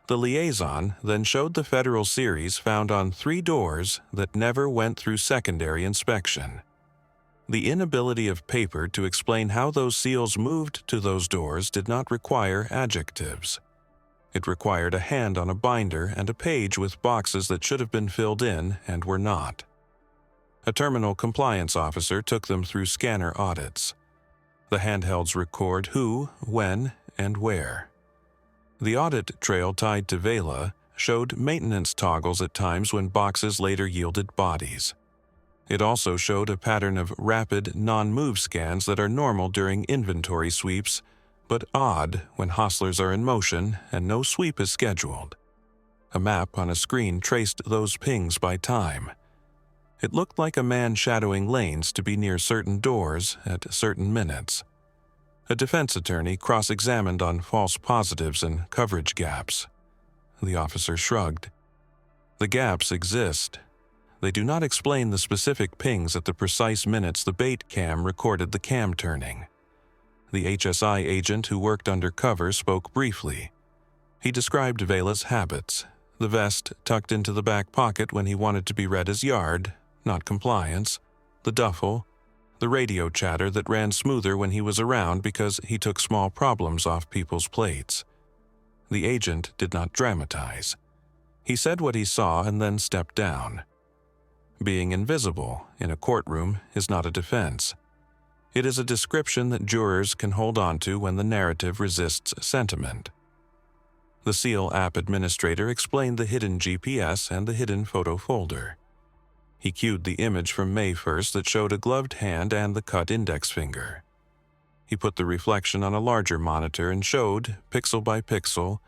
The liaison then showed the federal series found on 3 doors that never went through secondary inspection. The inability of paper to explain how those seals moved to those doors did not require adjectives. It required a hand on a binder and a page with boxes that should have been filled in and were not. A terminal compliance officer took them through scanner audits. The handhelds record who, when, and where. The audit trail tied to Vela showed maintenance toggles at times when boxes later yielded bodies. It also showed a pattern of rapid, non-move scans that are normal during inventory sweeps, but odd when hostlers are in motion and no sweep is scheduled. A map on a screen traced those pings by time. It looked like a man shadowing lanes to be near certain doors at certain minutes. A defense attorney cross-examined on false positives and coverage gaps. The officer shrugged. The gaps exist. They do not explain the specific pings at the precise minutes the bait cam recorded the cam turning. The HSI agent who worked undercover spoke briefly. He described Vela's habits, the vest tucked into the back pocket when he wanted to be read as yard, not compliance, the duffel, the radio chatter that ran smoother when he was around because he took small problems off people's plates. The agent did not dramatize. He said what he saw and then stepped down. Being invisible in a courtroom is not a defense. It is a description that jurors can hold on to when the narrative resists sentiment. The SEAL app administrator explained the hidden GPS and the hidden photo folder. He cued the image from May 1st that showed a gloved hand and the cut index finger. He put the reflection on a larger monitor and showed, pixel by pixel,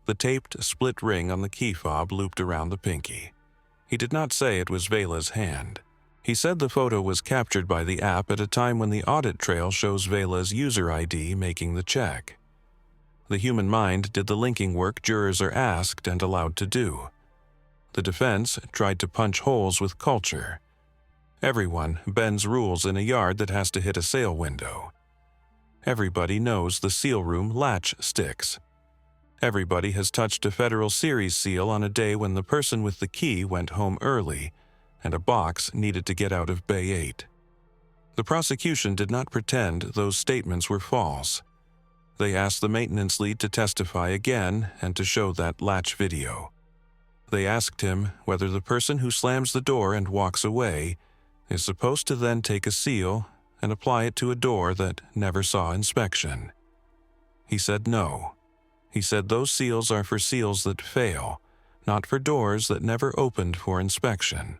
the taped split ring on the key fob looped around the pinky. He did not say it was Vela's hand. He said the photo was captured by the app at a time when the audit trail shows Vela's user ID making the check. The human mind did the linking work jurors are asked and allowed to do. The defense tried to punch holes with culture. Everyone bends rules in a yard that has to hit a sale window. Everybody knows the seal room latch sticks. Everybody has touched a Federal Series seal on a day when the person with the key went home early and a box needed to get out of Bay 8. The prosecution did not pretend those statements were false. They asked the maintenance lead to testify again and to show that latch video. They asked him whether the person who slams the door and walks away is supposed to then take a seal and apply it to a door that never saw inspection. He said no. He said those seals are for seals that fail, not for doors that never opened for inspection.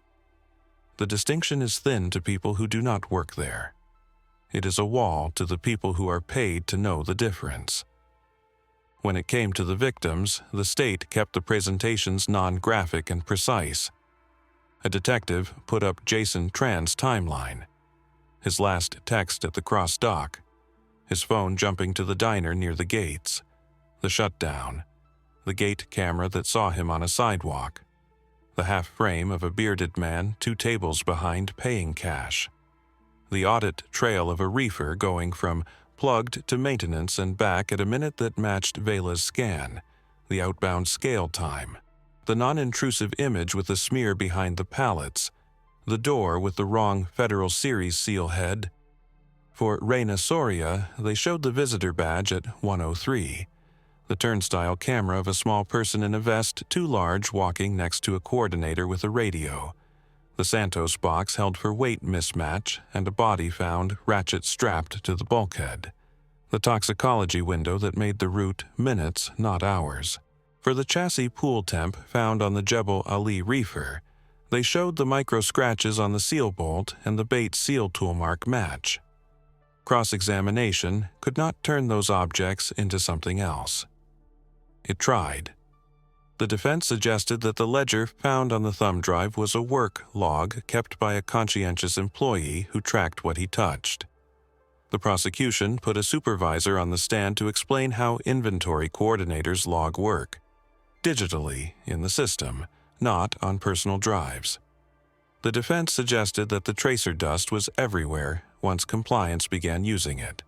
The distinction is thin to people who do not work there. It is a wall to the people who are paid to know the difference. When it came to the victims, the state kept the presentations non-graphic and precise. A detective put up Jason Tran's timeline. His last text at the cross dock, his phone jumping to the diner near the gates, the shutdown, the gate camera that saw him on a sidewalk, the half frame of a bearded man 2 tables behind paying cash, the audit trail of a reefer going from plugged to maintenance and back at a minute that matched Vela's scan, the outbound scale time, the non-intrusive image with the smear behind the pallets, the door with the wrong Federal Series seal head. For Reina Soria, they showed the visitor badge at 103, the turnstile camera of a small person in a vest too large walking next to a coordinator with a radio, the Santos box held for weight mismatch, and a body found ratchet-strapped to the bulkhead, the toxicology window that made the route minutes, not hours. For the chassis pool temp found on the Jebel Ali reefer, they showed the micro-scratches on the seal bolt and the bait seal tool mark match. Cross-examination could not turn those objects into something else. It tried. The defense suggested that the ledger found on the thumb drive was a work log kept by a conscientious employee who tracked what he touched. The prosecution put a supervisor on the stand to explain how inventory coordinators log work, digitally in the system, not on personal drives. The defense suggested that the tracer dust was everywhere once compliance began using it.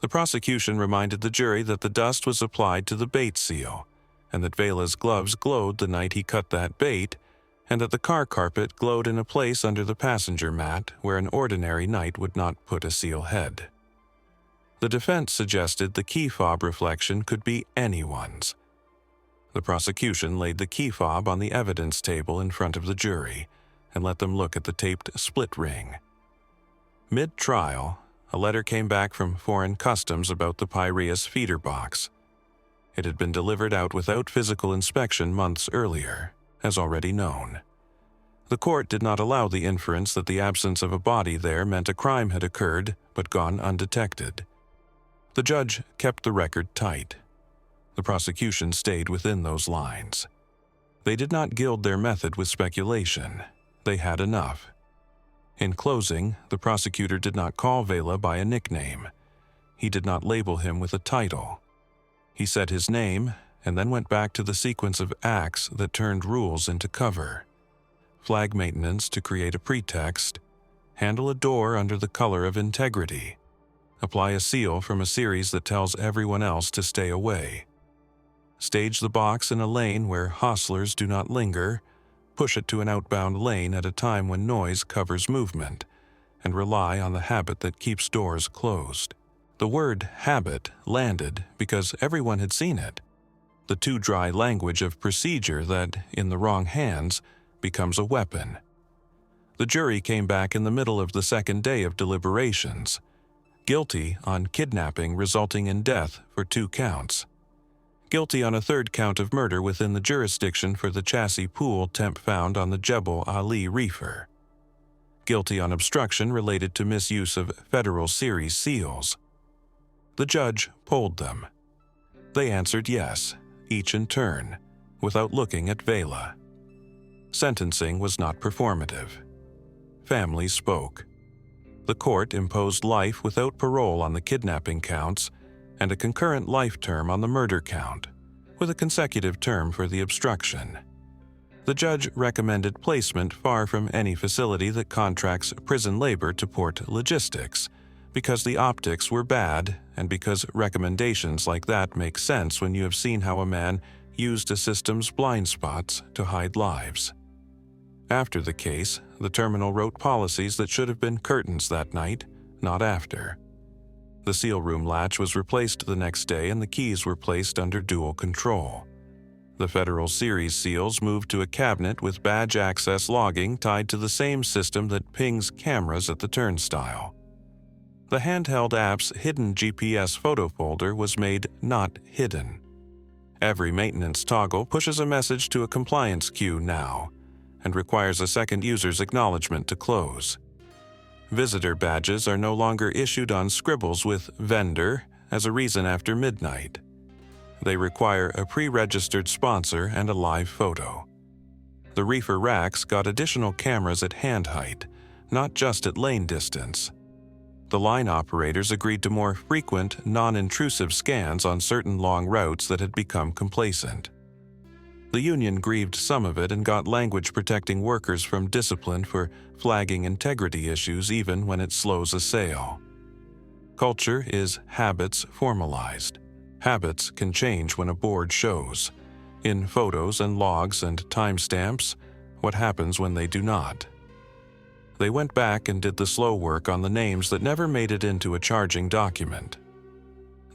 The prosecution reminded the jury that the dust was applied to the bait seal, and that Vela's gloves glowed the night he cut that bait, and that the car carpet glowed in a place under the passenger mat where an ordinary night would not put a seal head. The defense suggested the key fob reflection could be anyone's. The prosecution laid the key fob on the evidence table in front of the jury and let them look at the taped split ring. Mid-trial, a letter came back from Foreign Customs about the Piraeus feeder box. It had been delivered out without physical inspection months earlier, as already known. The court did not allow the inference that the absence of a body there meant a crime had occurred but gone undetected. The judge kept the record tight. The prosecution stayed within those lines. They did not gild their method with speculation. They had enough. In closing, the prosecutor did not call Vela by a nickname. He did not label him with a title. He said his name and then went back to the sequence of acts that turned rules into cover. Flag maintenance to create a pretext, handle a door under the color of integrity, apply a seal from a series that tells everyone else to stay away, stage the box in a lane where hostlers do not linger, push it to an outbound lane at a time when noise covers movement, and rely on the habit that keeps doors closed. The word habit landed because everyone had seen it. The too dry language of procedure that, in the wrong hands, becomes a weapon. The jury came back in the middle of the second day of deliberations, guilty on kidnapping resulting in death for 2 counts. Guilty on a 3rd count of murder within the jurisdiction for the chassis pool temp found on the Jebel Ali reefer. Guilty on obstruction related to misuse of Federal Series seals. The judge polled them. They answered yes, each in turn, without looking at Vela. Sentencing was not performative. Families spoke. The court imposed life without parole on the kidnapping counts and a concurrent life term on the murder count, with a consecutive term for the obstruction. The judge recommended placement far from any facility that contracts prison labor to port logistics, because the optics were bad and because recommendations like that make sense when you have seen how a man used a system's blind spots to hide lives. After the case, the terminal wrote policies that should have been curtains that night, not after. The seal room latch was replaced the next day and the keys were placed under dual control. The Federal Series seals moved to a cabinet with badge access logging tied to the same system that pings cameras at the turnstile. The handheld app's hidden GPS photo folder was made not hidden. Every maintenance toggle pushes a message to a compliance queue now, and requires a second user's acknowledgement to close. Visitor badges are no longer issued on scribbles with "vendor" as a reason after midnight. They require a pre-registered sponsor and a live photo. The reefer racks got additional cameras at hand height, not just at lane distance. The line operators agreed to more frequent, non-intrusive scans on certain long routes that had become complacent. The union grieved some of it and got language protecting workers from discipline for flagging integrity issues even when it slows a sale. Culture is habits formalized. Habits can change when a board shows. In photos and logs and timestamps, what happens when they do not? They went back and did the slow work on the names that never made it into a charging document.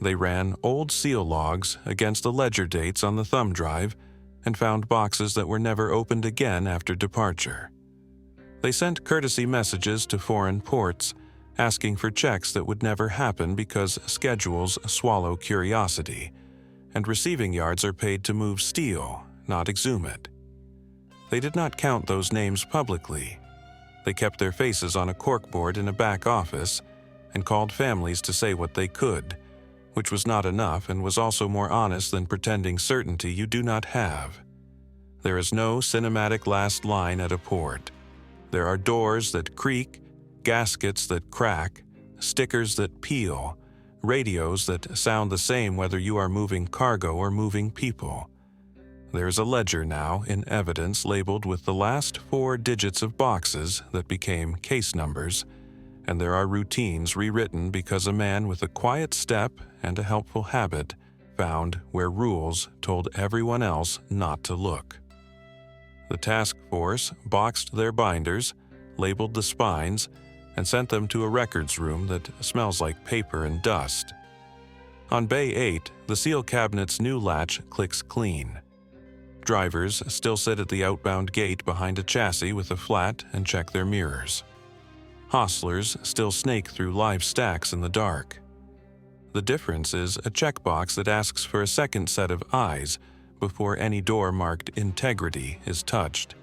They ran old seal logs against the ledger dates on the thumb drive and found boxes that were never opened again after departure. They sent courtesy messages to foreign ports asking for checks that would never happen because schedules swallow curiosity, and receiving yards are paid to move steel, not exhume it. They did not count those names publicly. They kept their faces on a corkboard in a back office and called families to say what they could, which was not enough and was also more honest than pretending certainty you do not have. There is no cinematic last line at a port. There are doors that creak, gaskets that crack, stickers that peel, radios that sound the same whether you are moving cargo or moving people. There is a ledger now in evidence labeled with the last 4 digits of boxes that became case numbers, and there are routines rewritten because a man with a quiet step and a helpful habit found where rules told everyone else not to look. The task force boxed their binders, labeled the spines, and sent them to a records room that smells like paper and dust. On Bay 8, the seal cabinet's new latch clicks clean. Drivers still sit at the outbound gate behind a chassis with a flat and check their mirrors. Hostlers still snake through live stacks in the dark. The difference is a checkbox that asks for a second set of eyes before any door marked integrity is touched,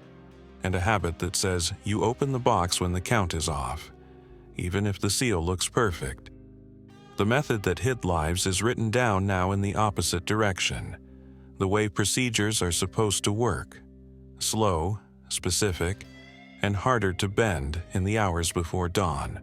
and a habit that says you open the box when the count is off, even if the seal looks perfect. The method that hid lives is written down now in the opposite direction, the way procedures are supposed to work: slow, specific, and harder to bend in the hours before dawn.